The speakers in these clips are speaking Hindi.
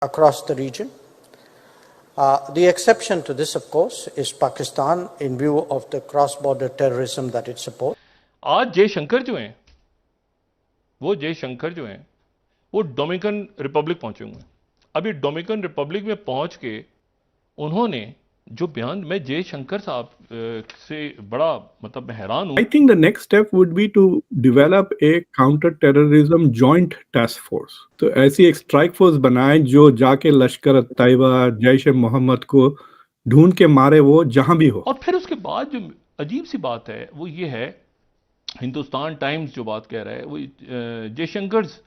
across the region. The exception to this, of course, is Pakistan in view of the cross-border terrorism that it supports. आज जयशंकर जो हैं वो डोमिनिकन रिपब्लिक पहुंचे हुए हैं। अभी डोमिनिकन रिपब्लिक में पहुंच के उन्होंने जो बयान, मैं जयशंकर साहब से बड़ा मतलब मैं हैरान हूं। I think the next step would be to develop a counter-terrorism joint task force. तो ऐसी एक स्ट्राइक फोर्स बनाए जो जाके लश्कर तैयबा, जैश ए मोहम्मद को ढूंढ के मारे वो जहां भी हो। और फिर उसके बाद जो अजीब सी बात है वो ये है, हिंदुस्तान टाइम्स जो बात कह रहा है वो Jaishankar's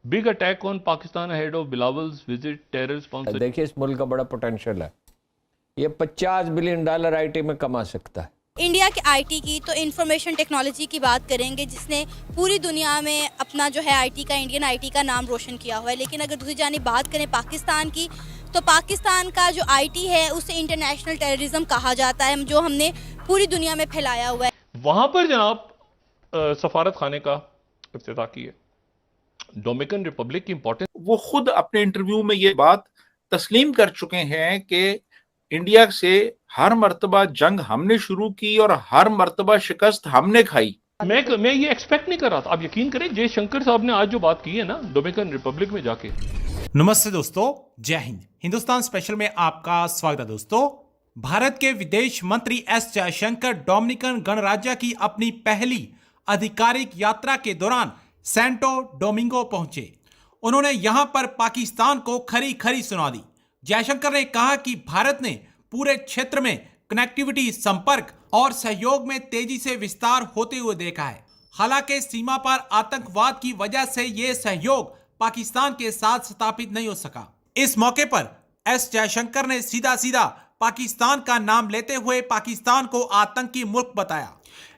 big attack on Pakistan ahead of Bilawal's visit terror sponsor. देखिए इस मुल्क का बड़ा पोटेंशियल है, ये $50 बिलियन आईटी में कमा सकता है। इंडिया के आईटी की तो इंफॉर्मेशन टेक्नोलॉजी की बात करेंगे जिसने पूरी दुनिया में अपना जो है आईटी का, इंडियन आईटी का नाम रोशन किया हुआ है। लेकिन अगर दूसरी जानिब बात करें पाकिस्तान की, तो पाकिस्तान का जो आईटी है उसे इंटरनेशनल टेररिज्म कहा जाता है, जो हमने पूरी दुनिया में फैलाया हुआ है। वहां पर जनाब सफारत खाने का इफ्तिताह किया। डोमिनिकन रिपब्लिक की इंपॉर्टेंस वो खुद अपने इंटरव्यू में ये बात तस्लीम कर चुके हैं कि इंडिया से हर मर्तबा जंग हमने शुरू की और हर मर्तबा शिकस्त हमने खाई। मैं ये एक्सपेक्ट नहीं कर रहा था। आप यकीन करें जयशंकर साहब ने आज जो बात की है ना डोमिनिकन रिपब्लिक में जाके। नमस्ते दोस्तों, जय हिंद। हिंदुस्तान स्पेशल में आपका स्वागत है। दोस्तों, भारत के विदेश मंत्री एस जयशंकर डोमिनिकन गणराज्य की अपनी पहली आधिकारिक यात्रा के दौरान सैंटो डोमिंगो पहुंचे। उन्होंने यहां पर पाकिस्तान को खरी खरी सुना दी। जयशंकर ने कहा कि भारत ने पूरे क्षेत्र में कनेक्टिविटी, संपर्क और सहयोग में तेजी से विस्तार होते हुए देखा है। हालांकि सीमा पर आतंकवाद की वजह से यह सहयोग पाकिस्तान के साथ स्थापित नहीं हो सका। इस मौके पर एस जयशंकर ने सीधा सीधा पाकिस्तान का नाम लेते हुए पाकिस्तान को आतंकी मुल्क बताया।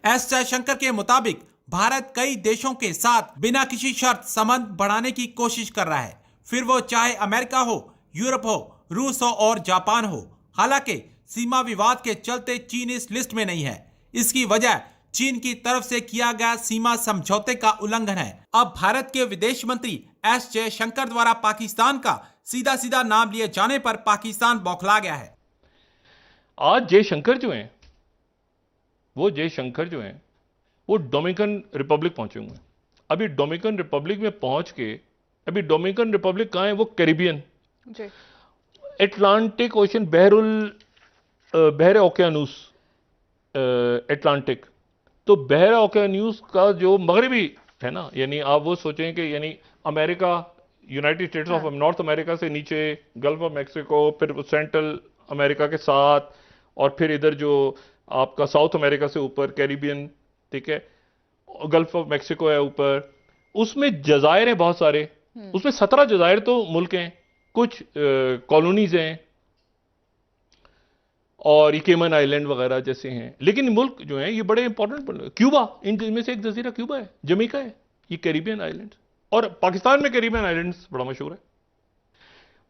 एस जयशंकर के मुताबिक भारत कई देशों के साथ बिना किसी शर्त संबंध बढ़ाने की कोशिश कर रहा है, फिर वो चाहे अमेरिका हो, यूरोप हो, रूस हो और जापान हो। हालांकि सीमा विवाद के चलते चीन इस लिस्ट में नहीं है। इसकी वजह चीन की तरफ से किया गया सीमा समझौते का उल्लंघन है। अब भारत के विदेश मंत्री एस जयशंकर द्वारा पाकिस्तान का सीधा सीधा नाम लिए जाने पर पाकिस्तान बौखला गया है। आज जयशंकर जो हैं वो डोमिनिकन रिपब्लिक पहुंचे हुए हैं। अभी डोमिनिकन रिपब्लिक में पहुंच के, अभी डोमिनिकन रिपब्लिक कहाँ है? वो कैरिबियन, एटलांटिक ओशन, बहर ओकेयानूस एटलांटिक। तो बहर ओकेयानूस का जो मगरबी है ना, यानी आप वो सोचें कि यानी America, United states of north America से नीचे गल्फ ऑफ मैक्सिको, फिर सेंट्रल अमेरिका के साथ, और फिर इधर जो आपका साउथ अमेरिका से ऊपर कैरिबियन, ठीक है, गल्फ ऑफ मैक्सिको है ऊपर, उसमें जजायर हैं बहुत सारे। उसमें 17 जजायर तो मुल्क हैं, कुछ कॉलोनीज हैं और केमन आइलैंड वगैरह जैसे हैं। लेकिन मुल्क जो हैं ये बड़े इंपॉर्टेंट, क्यूबा, इनमें से एक जजीरा क्यूबा है, जमैका है, ये कैरिबियन आइलैंड। और पाकिस्तान में कैरिबियन आइलैंड्स बड़ा मशहूर है।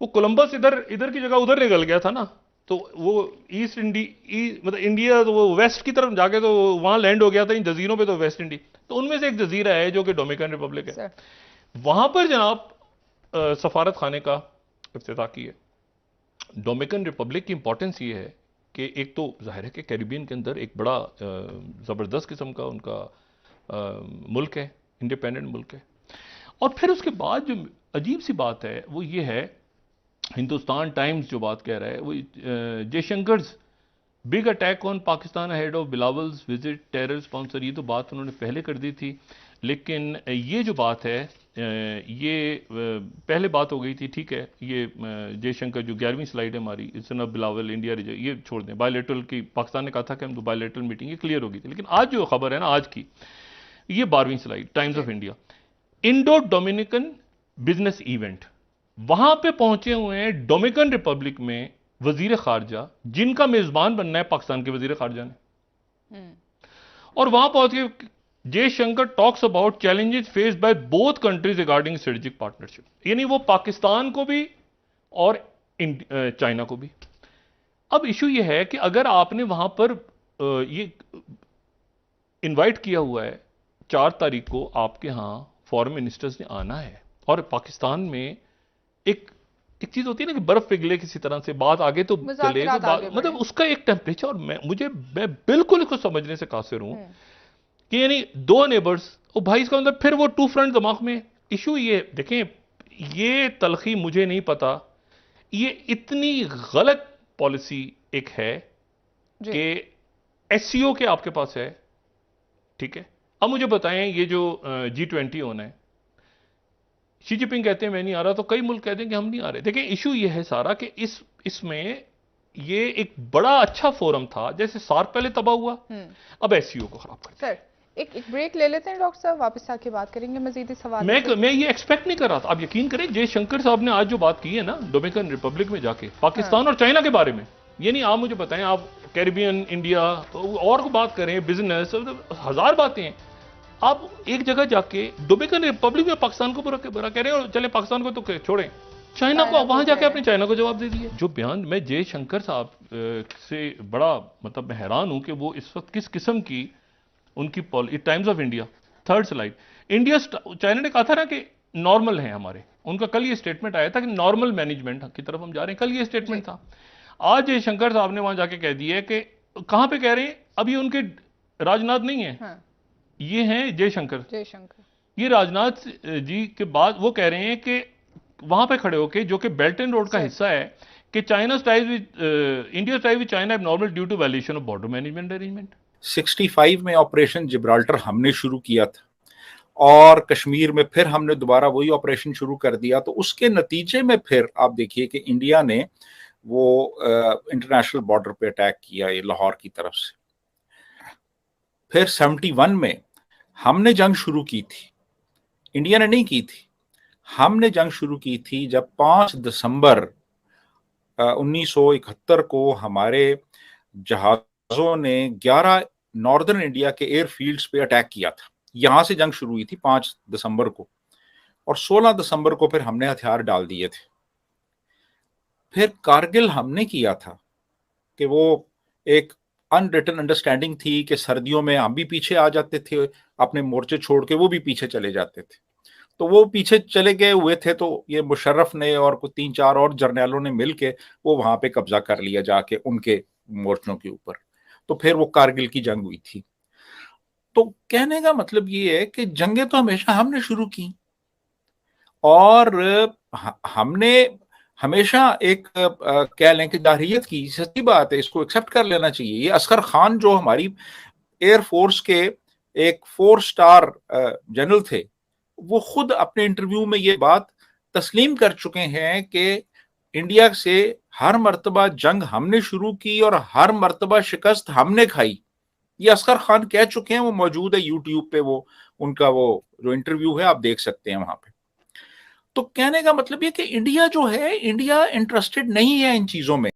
वो कोलंबस इधर की जगह उधर निकल गया था ना, तो वो ईस्ट मतलब इंडिया, तो वो वेस्ट की तरफ जाके तो वहां लैंड हो गया था। इन जजीरों पे तो वेस्ट इंडी, तो उनमें से एक जजीरा है जो कि डोमिनिकन रिपब्लिक है। वहां पर जनाब सफारत खाने का इफ्तिताह किया। डोमिनिकन रिपब्लिक की इंपॉर्टेंस ये है कि एक तो जाहिर है कि कैरिबियन के अंदर एक बड़ा ज़बरदस्त किस्म का उनका मुल्क है, इंडिपेंडेंट मुल्क है। और फिर उसके बाद जो अजीब सी बात है वो ये है, हिंदुस्तान टाइम्स जो बात कह रहा है वो Jaishankar's big attack on Pakistan ahead of Bilawal's visit terror sponsor. ये तो बात उन्होंने पहले कर दी थी, लेकिन ये जो बात है ये पहले बात हो गई थी, ठीक है। ये जयशंकर जो 11वीं स्लाइड है हमारी, इट्स न बिलावल इंडिया, ये छोड़ दें। बायलेटरल की पाकिस्तान ने कहा था कि हम बायलेटरल मीटिंग, ये क्लियर हो गई थी। लेकिन आज जो खबर है ना आज की, ये 12वीं slide, times of India, Indo Dominican business event, वहां पे पहुंचे हुए हैं डोमिनिकन रिपब्लिक में वजीर खारजा, जिनका मेजबान बनना है पाकिस्तान के वजीर खारजा ने। और वहां पहुंच के Jaishankar talks about challenges faced by both countries regarding strategic partnership, यानी वो पाकिस्तान को भी और चाइना को भी। अब इशू ये है कि अगर आपने वहां पर ये इनवाइट किया हुआ है 4 तारीख को, आपके यहां फॉरेन मिनिस्टर्स ने आना है, और पाकिस्तान में एक एक चीज होती है ना कि बर्फ पिघले किसी तरह से, बात आगे तो चले मुज़ाकरात तो बात, आगे मतलब बढ़े। उसका एक टेम्परेचर, और मैं बिल्कुल इसको समझने से कासिर हूं कि यानी दो नेबर्स, ओ भाई, इसका मतलब फिर वो टू फ्रंट दिमाग में इशू। ये देखें, ये तलखी मुझे नहीं पता, ये इतनी गलत पॉलिसी एक है जी। कि एससीओ के आपके पास है, ठीक है। अब मुझे बताएं, ये जो G20 होना है, शी जिनपिंग कहते हैं मैं नहीं आ रहा, तो कई मुल्क कहते हैं कि हम नहीं आ रहे। देखिए इशू ये है सारा कि इसमें ये एक बड़ा अच्छा फोरम था, जैसे सार्क पहले तबाह हुआ, अब एससीओ को खराब कर सर एक ब्रेक ले लेते हैं डॉक्टर साहब, वापस आके बात करेंगे मजीद इस सवाल दिया। मैं ये एक्सपेक्ट नहीं कर रहा था। आप यकीन करें, जयशंकर साहब ने आज जो बात की है ना डोमिनिकन रिपब्लिक में जाके, पाकिस्तान और चाइना के बारे में, ये नहीं आप मुझे बताएं, आप कैरिबियन, इंडिया और को बात करें, बिजनेस, हजार बातें हैं। आप एक जगह जाके डोमिनिकन रिपब्लिक में पाकिस्तान को बुरा कह रहे हैं, और चले पाकिस्तान को तो छोड़ें, चाइना को, वहां जाके अपने चाइना को जवाब दे दिए। जो बयान, मैं जयशंकर साहब से बड़ा मतलब मैं हैरान हूं कि वो इस वक्त किस किस्म की उनकी times of India, third slide, India, China ने कहा था ना कि नॉर्मल है हमारे, उनका कल ये स्टेटमेंट आया था कि नॉर्मल मैनेजमेंट की तरफ हम जा रहे हैं, कल ये स्टेटमेंट था। आज जयशंकर साहब ने वहां जाके कह दिया है कि कहां पे कह रहे हैं, अभी उनके राजनाथ नहीं है, ये हैं जयशंकर। ये राजनाथ जी के बाद वो कह रहे हैं कि वहां पे खड़े होके, जो कि बेल्ट एंड रोड का हिस्सा है, कि China ties with India ties with China abnormal due to violation of border management arrangement. 65 में ऑपरेशन जिब्राल्टर हमने शुरू किया था, और कश्मीर में फिर हमने दोबारा वही ऑपरेशन शुरू कर दिया। तो उसके नतीजे में फिर आप देखिए कि इंडिया ने वो इंटरनेशनल बॉर्डर पे अटैक किया, ये लाहौर की तरफ से। फिर 71 में हमने जंग शुरू की थी, इंडिया ने नहीं की थी, हमने जंग शुरू की थी जब 5 दिसंबर 1971 को हमारे जहाज़ों ने 11 नॉर्दर्न इंडिया के एयरफील्ड्स पे अटैक किया था। यहां से जंग शुरू हुई थी 5 दिसंबर को, और 16 दिसंबर को फिर हमने हथियार डाल दिए थे। फिर कारगिल हमने किया था कि वो एक अनरिटन अंडरस्टैंडिंग थी कि सर्दियों में हम भी पीछे आ जाते थे, अपने मोर्चे छोड़ के वो भी पीछे चले जाते थे। तो वो पीछे चले गए हुए थे, तो ये मुशर्रफ ने और कुछ 3-4 और जर्नैलों ने मिलके वो वहां पे कब्जा कर लिया जाके उनके मोर्चों के ऊपर। तो फिर वो कारगिल की जंग हुई थी। तो कहने का मतलब ये है कि जंगें तो हमेशा हमने शुरू की, और हमने हमेशा एक कह लें कि जारहियत की, सच्ची बात है, इसको एक्सेप्ट कर लेना चाहिए। ये असगर खान जो हमारी एयरफोर्स के एक 4 स्टार जनरल थे, वो खुद अपने इंटरव्यू में ये बात तस्लीम कर चुके हैं कि इंडिया से हर मर्तबा जंग हमने शुरू की और हर मर्तबा शिकस्त हमने खाई। ये असगर खान कह चुके हैं, वो मौजूद है यूट्यूब पे, वो उनका वो जो इंटरव्यू है आप देख सकते हैं वहां पे। तो कहने का मतलब ये कि इंडिया जो है, इंडिया इंटरेस्टेड नहीं है इन चीजों में।